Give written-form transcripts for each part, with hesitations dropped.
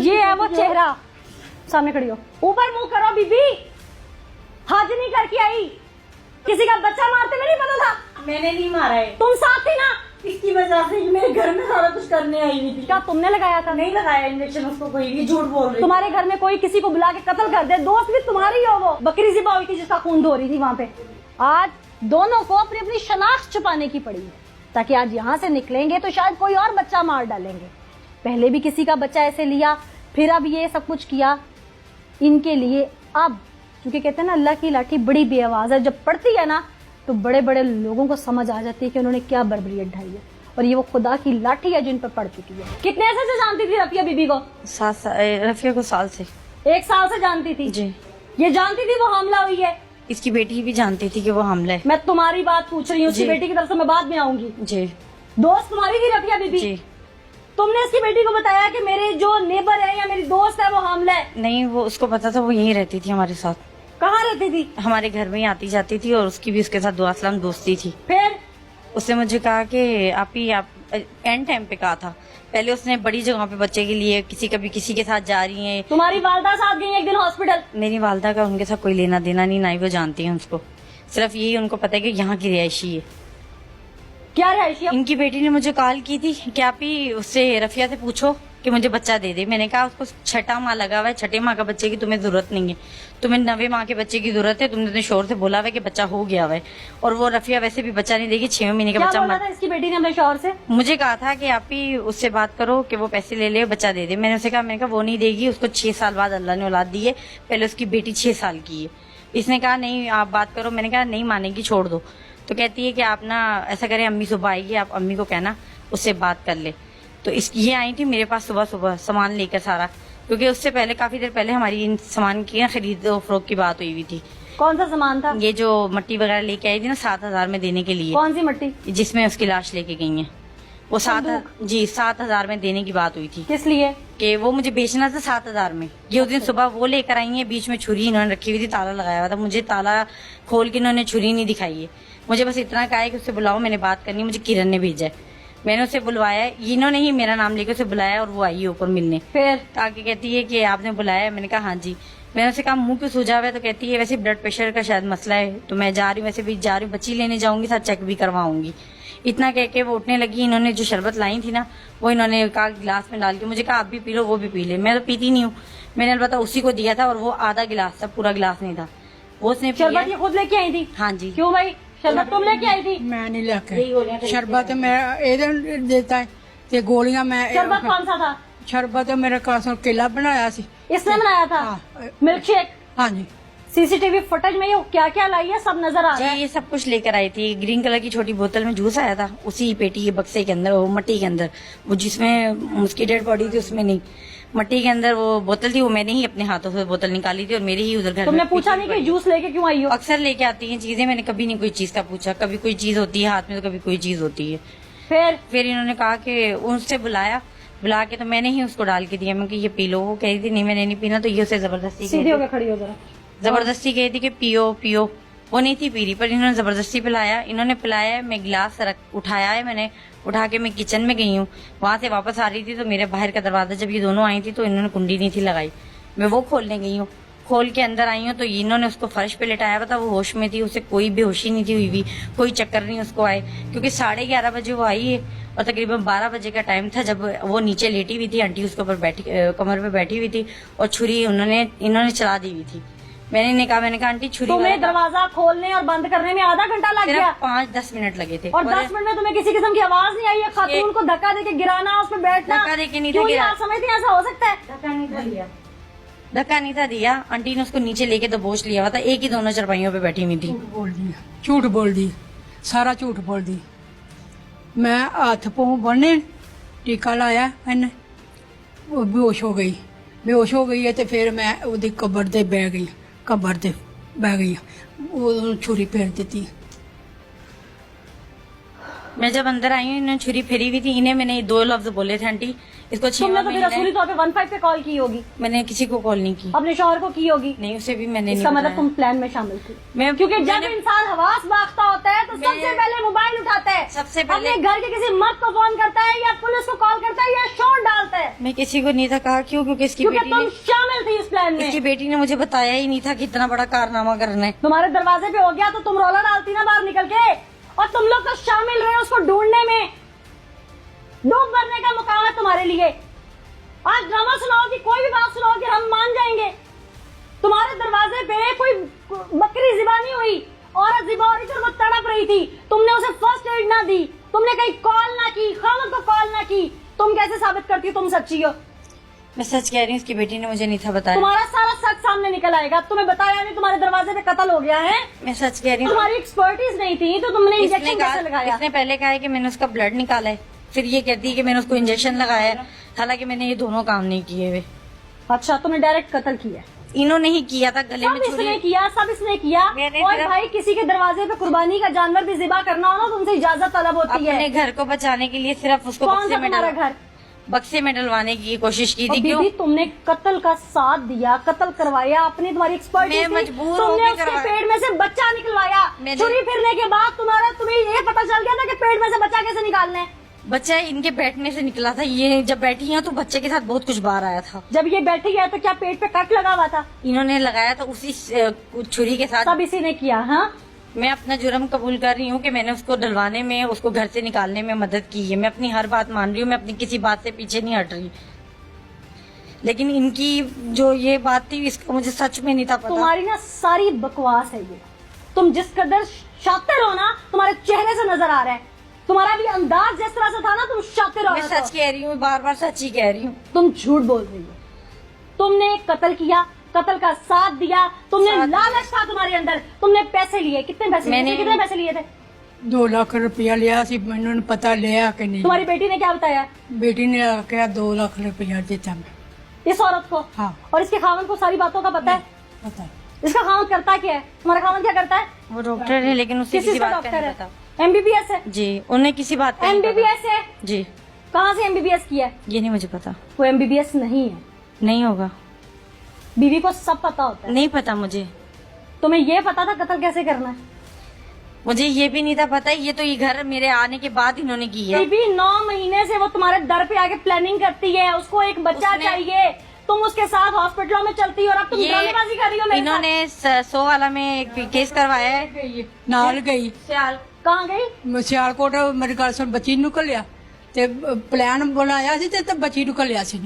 ये है वो चेहरा, सामने खड़ी हो, ऊपर मुंह करो बीबी, हज नहीं करके आई, किसी का बच्चा मारते में नहीं पता था। मैंने नहीं मारा है, तुम साथ थी ना, इसकी वजह से मेरे घर में सारा कुछ करने आई हुई थी। क्या तुमने लगाया था? नहीं लगाया इंजेक्शन उसको, कोई भी झूठ बोल रही। तुम्हारे घर में कोई किसी को बुला के कत्ल कर दे, दोस्त भी तुम्हारी हो, वो बकरी ज़िबा हुई थी जिसका खून धो रही थी वहां पे। आज दोनों को अपनी अपनी शनाख्त छुपाने की पड़ी है, ताकि आज यहाँ से निकलेंगे तो शायद कोई और बच्चा मार डालेंगे। पहले भी किसी का बच्चा ऐसे लिया, फिर अब ये सब कुछ किया इनके लिए। अब क्योंकि कहते हैं ना, अल्लाह की लाठी बड़ी बेआवाज है, जब पड़ती है ना तो बड़े बड़े लोगों को समझ आ जाती है कि उन्होंने क्या बर्बरियत ढाई है, और ये वो खुदा की लाठी है जिन पर पड़ चुकी है। कितने ऐसे से जानती थी रफिया बीबी को? 7 साल, रफिया को साल से। 1 साल से जानती थी जी। ये जानती थी वो हमला हुई है? इसकी बेटी भी जानती थी कि वो हमला है। मैं तुम्हारी बात पूछ रही हूँ, उसकी जी। बेटी की तरफ से मैं बाद में आऊंगी। जी दोस्त तुम्हारी थी रफिया बीबी? जी। तुमने इसकी बेटी को बताया कि मेरे जो नेबर है या मेरी दोस्त है वो हमला है? नहीं, वो उसको पता था, वो यहीं रहती थी हमारे साथ। कहाँ रहती थी? हमारे घर में ही आती जाती थी, और उसकी भी उसके साथ दुआ सलाम दोस्ती थी। फिर उसने मुझे कहा कि आप एंड टाइम पे कहा था। पहले उसने बड़ी जगह पे बच्चे के लिए कभी किसी के साथ जा रही हैं। तुम्हारी वालदा साथ गई एक दिन हॉस्पिटल? मेरी वालदा का उनके साथ कोई लेना देना नहीं, ना ही वो जानती हैं उसको। सिर्फ यही उनको पता है कि यहाँ की रिहायशी है। क्या रहायशी? इनकी बेटी ने मुझे कॉल की थी कि आप ही उससे रफिया से पूछो कि मुझे बच्चा दे दे। मैंने कहा उसको 6ठा माह लगा हुआ है, 6ठे माह का बच्चे की तुम्हें जरूरत नहीं है, तुम्हें 9वें माह के बच्चे की जरूरत है। तुमने अपने शोर से बोला हुआ है कि बच्चा हो गया हुआ है, और वो रफिया वैसे भी बच्चा नहीं देगी। 6वें महीने का क्या बच्चा बोला था इसकी बेटी ने अपने शौहर से? मुझे कहा था कि आप ही उससे बात करो कि वो पैसे ले ले, बच्चा दे दे। मैंने उसे कहा, मैंने कहा वो नहीं देगी, उसको 6 साल बाद अल्लाह ने औलाद दी है, पहले उसकी बेटी 6 साल की है। इसने कहा नहीं आप बात करो। मैंने कहा नहीं मानेगी, छोड़ दो। तो कहती है कि आप ना ऐसा करें, अम्मी सुबह आएगी, आप अम्मी को कहना उससे बात कर ले। तो ये आई थी मेरे पास सुबह सुबह सामान लेकर सारा, क्योंकि उससे पहले काफी देर पहले हमारी इन सामान की ना खरीद फरोख्त की बात हुई हुई थी। कौन सा सामान था? ये जो मट्टी वगैरह लेके आई थी ना 7,000 में देने के लिए। कौन सी मट्टी? जिसमें उसकी लाश लेके गई है वो 7,000 में देने की बात हुई थी। किस लिए? कि वो मुझे बेचना था 7,000 में। ये उस दिन सुबह वो लेकर आई है, बीच में छुरी इन्होंने रखी हुई थी, ताला लगाया हुआ था। मुझे ताला खोल के इन्होंने छुरी नहीं दिखाई है। मुझे बस इतना कहा है कि उससे बुलाओ, मैंने बात करनी, मुझे किरण ने भेजा है। मैंने उसे बुलवाया, इन्होंने ही मेरा नाम लेकर उसे बुलाया, और वो आई ऊपर मिलने। फिर आगे कहती है कि आपने बुलाया? मैंने कहा हाँ जी। मैंने उसे कहा मुंह क्यों सूजा हुआ है? तो कहती है वैसे ब्लड प्रेशर का शायद मसला है, तो मैं जा रही हूँ, वैसे भी जा रही हूँ, बच्ची लेने जाऊंगी, साथ चेक भी करवाऊंगी। इतना कह के वो उठने लगी। इन्होंने जो शरबत लाई थी ना, वो इन्होंने कहा गिलास में डाल के, मुझे कहा आप भी पी लो, वो भी पी ले। मैं तो पीती नहीं हूँ, मैंने अलबत्ता उसी को दिया था, और वो आधा गिलास था, पूरा गिलास नहीं था। वो उसने शरबत ये खुद लेके आई थी? हाँ जी। क्यों भाई, शरबत तुम लेके आई थी? मैं नहीं लेके, शरबत मेरा ਇਹਦੇ देता है ते गोलियां मैं शरबत कौन सा था? शरबत मेरे कासों केला बनाया सी। इसने बनाया था? हाँ। Milk shake? हाँ जी। सीसीटीवी फुटेज में ये क्या क्या लाई है सब नजर आ जी रहा है। ये सब कुछ लेकर आई थी। ग्रीन कलर की छोटी बोतल में जूस आया था, उसी पेटी के बक्से के अंदर, वो मट्टी के अंदर, वो जिसमें उसकी डेड बॉडी थी उसमें नहीं, मट्टी के अंदर वो बोतल थी। वो मैंने ही अपने हाथों से बोतल निकाली थी, और मेरे ही उधर घर तुमने में पूछा नहीं कि जूस लेके क्यों आई हो? अक्सर लेके आती हैं चीजें, मैंने कभी नहीं कोई चीज का पूछा। कभी कोई चीज होती है हाथ में तो कभी कोई चीज होती है। फिर इन्होंने कहा कि उनसे बुला के तो मैंने ही उसको डाल के दिया। मैं कि ये पी लो। वो कह रही थी नहीं मैंने नहीं पीना, तो ये उसे जबरदस्ती सीधे होकर खड़ी हो जरा। जबरदस्ती कही थी कि पियो पियो। वो नहीं थी पी रही, पर इन्होंने जबरदस्ती पिलाया। इन्होंने पिलाया, मैं गिलास उठाया है, मैंने उठा के मैं किचन में गई हूँ। वहां से वापस आ रही थी तो मेरे बाहर का दरवाजा, जब ये दोनों आई थी तो इन्होंने कुंडी नहीं थी लगाई, मैं वो खोलने गई हूँ। खोल के अंदर आई हूँ तो इन्होंने उसको फर्श पे लेटाया हुआ था, वो होश में थी, उसे कोई बेहोशी नहीं थी हुई, कोई चक्कर नहीं उसको आए, क्योंकि 11:30 बजे वो आई है, और तकरीबन 12 बजे का टाइम था जब वो नीचे लेटी हुई थी। आंटी उसके ऊपर कमर पे बैठी हुई थी, और छुरी इन्होंने चला दी हुई थी। मैंने कहा आंटी छुरी। तुम्हें दरवाजा खोलने और बंद करने में आधा घंटा लग गया? 5-10 मिनट लगे थे। और 10 मिनट में तुम्हें किसी किस्म की आवाज नहीं आई है? खातून को धक्का देके गिराना, उस पर बैठना, धक्का देके नहीं क्यों गिरा। आप समझती हैं ऐसा हो सकता है? धक्का नहीं था दिया। आंटी ने उसको नीचे लेके दबोच लिया हुआ था, एक ही दोनों चरपाइयों पे बैठी हुई थी। झूठ बोल दी, सारा झूठ बोल दी। मैं हाथ पाँव बने, टीका लाया मैंने, वो बेहोश हो गई है। तो फिर मैं ਉਹਦੀ कबर ते बह गई, कबर ते बह गई, वो छुरी फेर दी। मैं जब अंदर आई हूँ, इन्होंने छुरी फेरी हुई थी। इन्हें मैंने 2 लफ्ज बोले थे, आंटी इसको 6 तुमने तो फिर महीने असली तौर पे 15 पे कॉल की होगी, मैंने किसी को कॉल नहीं की, अपने शौहर को की होगी। नहीं उसे भी मैंने इसका नहीं मतलब बताया। तुम प्लान में शामिल थी। मैं क्योंकि जब मैंने- इंसान हवास बागता होता है तो मैं- सबसे पहले मोबाइल उठाता है, सबसे पहले- अपने घर के किसी मर्द को फोन करता है या पुलिस को कॉल करता है या शोर डालता है, मैं किसी को नहीं था कहा, क्यों? क्योंकि इसकी क्योंकि बेटी तुम ने शामिल थी इस प्लान में। इसकी बेटी ने मुझे बताया ही नहीं था कि इतना बड़ा कारनामा करना है। तुम्हारे दरवाजे पे हो गया तो तुम रोला डालती ना बाहर निकल के, और तुम लोग तो शामिल रहे उसको ढूंढने में। डूब मरने का मुकाम है तुम्हारे लिए। आज ड्रामा सुनाओगी, कोई भी बात सुनाओगी, हम मान जाएंगे। तुम्हारे दरवाजे पे कोई बकरी ज़िबा नहीं हुई, औरत ज़िबा हो रही थी और वो तड़प रही थी, तुमने उसे फर्स्ट एड ना दी, तुमने कहीं कॉल ना की, खामद को कॉल ना की। तुम कैसे साबित करती हो तुम सच्ची हो? मैं सच कह रही हूँ, इसकी बेटी ने मुझे नहीं था बताया। तुम्हारा सारा सच सामने निकल आएगा। तुम्हें बताया नहीं तुम्हारे दरवाजे पे कत्ल हो गया है, मैं सच कह रही हूँ। तुम्हारी एक्सपर्टीज नहीं थी तो तुमने इसने इंजेक्शन कहा- कैसे लगाया? इसने पहले कहा है कि मैंने उसका ब्लड निकाला है, फिर ये कहती है कि मैंने उसको इंजेक्शन लगाया है, हालांकि मैंने ये दोनों काम नहीं किए हुए। अच्छा, तुमने डायरेक्ट कत्ल किया? इन्होंने ही किया था, गले में सब इसने छुरी। किया, सब इसने किया। मैंने और सिर्फ- भाई किसी के दरवाजे पे कुर्बानी का जानवर भी ज़िबा करना हो ना तो उनसे इजाजत तलब होती है। अपने घर को बचाने के लिए सिर्फ उसको कौन सा तुम्हारा घर? बक्से में डलवाने की कोशिश की और थी। क्यों? बीबी तुमने कत्ल का साथ दिया, कत्ल करवाया, अपनी तुम्हारी एक्सपर्टीज मैं थी, मजबूर तुमने होके उसके करवाया। पेट में से बच्चा निकलवाया। मैंने- छुरी फिरने के बाद तुम्हें ये पता चल गया था कि पेट में से बच्चा कैसे निकालना है। बच्चा इनके बैठने से निकला था, ये जब बैठी हैं तो बच्चे के साथ बहुत कुछ बाहर आया था। जब ये बैठी है तो क्या पेट पे कट लगा हुआ था? इन्होंने लगाया था उसी छुरी के साथ। सब इसी ने किया। हाँ, मैं अपना जुर्म कबूल कर रही हूँ कि मैंने उसको डलवाने में, उसको घर से निकालने में मदद की है। मैं अपनी हर बात मान रही हूँ, मैं अपनी किसी बात से पीछे नहीं हट रही। लेकिन इनकी जो ये बात थी इसका मुझे सच में नहीं था पता। तुम्हारी ना सारी बकवास है ये। तुम जिस कदर शातिर हो ना, तुम्हारे चेहरे से नजर आ रहा है। तुम्हारा भी अंदाज जिस तरह से था ना, तुम शातिर हो। मैं सच कह रही हूँ, बार बार सच ही कह रही हूँ। तुम झूठ बोल रही हो। तुमने कत्ल किया, कत्ल का साथ दिया, तुमने साथ लालच था तुम्हारे अंदर, तुमने पैसे लिए। कितने पैसे लिए थे? मैंने- कितने पैसे लिए थे? 2 लाख रुपया लिया सी, मैंने पता लिया कि नहीं। तुम्हारी बेटी ने क्या बताया बेटी ने क्या 2 लाख रुपया देता मैं। इस औरत को? हाँ। और इसके खामन को सारी बातों का पता है? पता। इसका खामन करता क्या है? तुम्हारा खामन क्या करता है? वो डॉक्टर है, लेकिन उसे किसी किसी का बात का डॉक्टर नहीं है? पता। एमबीबीएस है? जी, उन्हें किसी बात का नहीं पता। एमबीबीएस है? जी, कहाँ से एमबीबीएस किया है? ये नहीं मुझे पता। वो एमबीबीएस नहीं है। नहीं होगा, बीवी को सब पता होता है। नहीं पता मुझे। तुम्हें ये पता था कत्ल कैसे करना है? मुझे ये भी नहीं था पता। ये तो ये घर मेरे आने के बाद इन्होंने की है। बीबी 9 महीने से वो तुम्हारे दर पे आके प्लानिंग करती है, उसको एक बच्चा उसने- चाहिए, तुम उसके साथ हॉस्पिटलों में चलती हो और अब तुम ड्रामेबाजी कर रही हो मेरे साथ। इन्होंने 100 वाला में एक केस करवाया है। नाल गई सियाल कहाँ गई? ਸਿਆਲਕੋਟ ਮੇਰੀ ਗੱਲ ਸੁਣ ਬੱਚੀ ਨੂੰ ਘੱਲਿਆ ਤੇ ਪਲਾਨ ਬਣਾਇਆ ਸੀ ਤੇ ਬੱਚੀ ਨੂੰ ਘੱਲਿਆ ਸੀ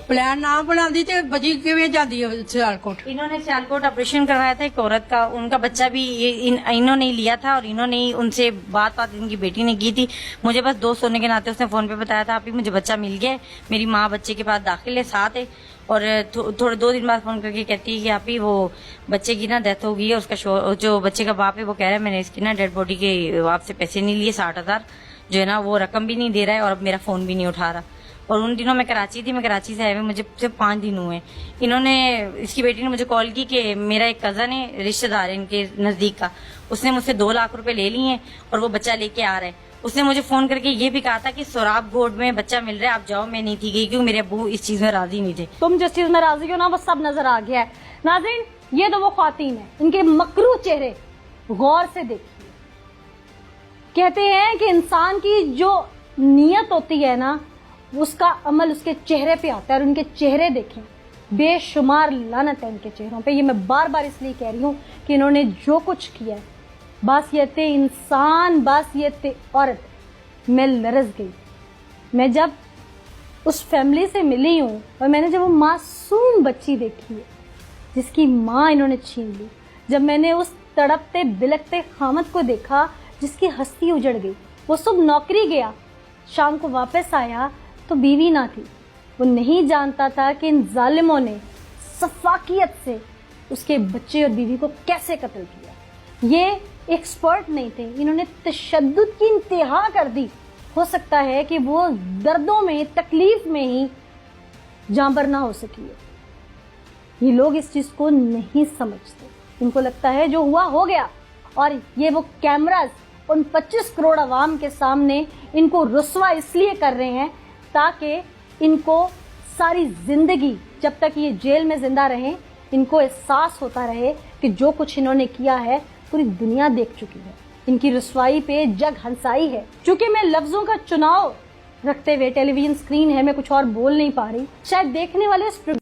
ਪਲਾਨ ਨਾ ਬਣਾਉਂਦੀ ਤੇ ਬੱਚੀ ਕਿਵੇਂ ਜਾਂਦੀ ਹੈ ਸਿਆਲਕੋਟ। इन्होंने सियालकोट ऑपरेशन करवाया था एक औरत का, उनका बच्चा भी इन्होंने ही लिया था और इन्होंने ही उनसे बात इनकी बेटी ने की थी। मुझे बस दोस्त होने के नाते उसने फोन पे बताया था, आप ही मुझे बच्चा मिल गया है, मेरी माँ बच्चे के पास दाखिल है, साथ है। और थोड़े 2 दिन बाद फोन करके कहती है कि आप ही वो बच्चे की ना डेथ हो गई है, उसका जो बच्चे का बाप है वो कह रहा है मैंने इसकी ना डेड बॉडी के आपसे पैसे नहीं लिए, 60,000 जो है ना वो रकम भी नहीं दे रहा है और अब मेरा फोन भी नहीं उठा रहा। और उन दिनों मैं कराची थी, मैं कराची से आए हुए मुझे सिर्फ 5 दिन हुए। इन्होंने, इसकी बेटी ने मुझे कॉल की कि मेरा एक कजन है, रिश्तेदार है इनके नजदीक का, उसने मुझसे 2 लाख रुपए ले लिए हैं और वो बच्चा लेके आ रहा है। उसने मुझे फोन करके ये भी कहा था कि सोराब गोड में बच्चा मिल रहा है, आप जाओ। मैं नहीं थी गई क्योंकि मेरे अब्बू इस चीज में राजी नहीं थे। तुम जिस चीज में राजी हो ना वो सब नजर आ गया है। नाज़रीन, ये तो वो ख्वातीन है, इनके मकरू चेहरे गौर से देखिए। कहते हैं कि इंसान की जो नीयत होती है ना, उसका अमल उसके चेहरे पे आता है। और उनके चेहरे देखें, बेशुमार लानत है इनके चेहरों पे। ये मैं बार बार इसलिए कह रही हूँ कि इन्होंने जो कुछ किया है, बासियत इंसान, बासियत औरत, मैं लरज गई। मैं जब उस फैमिली से मिली हूँ और मैंने जब वो मासूम बच्ची देखी है जिसकी माँ इन्होंने छीन ली, जब मैंने उस तड़पते बिलकते खामद को देखा जिसकी हस्ती उजड़ गई, वो सुबह नौकरी गया, शाम को वापस आया तो बीवी ना थी। वो नहीं जानता था कि इन जालिमों ने सफाकियत से उसके बच्चे और बीवी को कैसे कत्ल किया। ये एक्सपर्ट नहीं थे, इन्होंने तशद्दुद की इंतहा कर दी। हो सकता है कि वो दर्दों में, तकलीफ में ही जांबर ना हो सकी है। ये लोग इस चीज को नहीं समझते, इनको लगता है जो हुआ हो गया। और ये वो कैमरास उन 25 करोड़ अवाम के सामने इनको रुस्वा इसलिए कर रहे हैं ताकि इनको सारी जिंदगी, जब तक ये जेल में जिंदा रहें, इनको एहसास होता रहे कि जो कुछ इन्होंने किया है पूरी दुनिया देख चुकी है। इनकी रुसवाई पे जग हंसाई है। चूंकि मैं लफ्जों का चुनाव रखते हुए टेलीविजन स्क्रीन है, मैं कुछ और बोल नहीं पा रही। शायद देखने वाले इस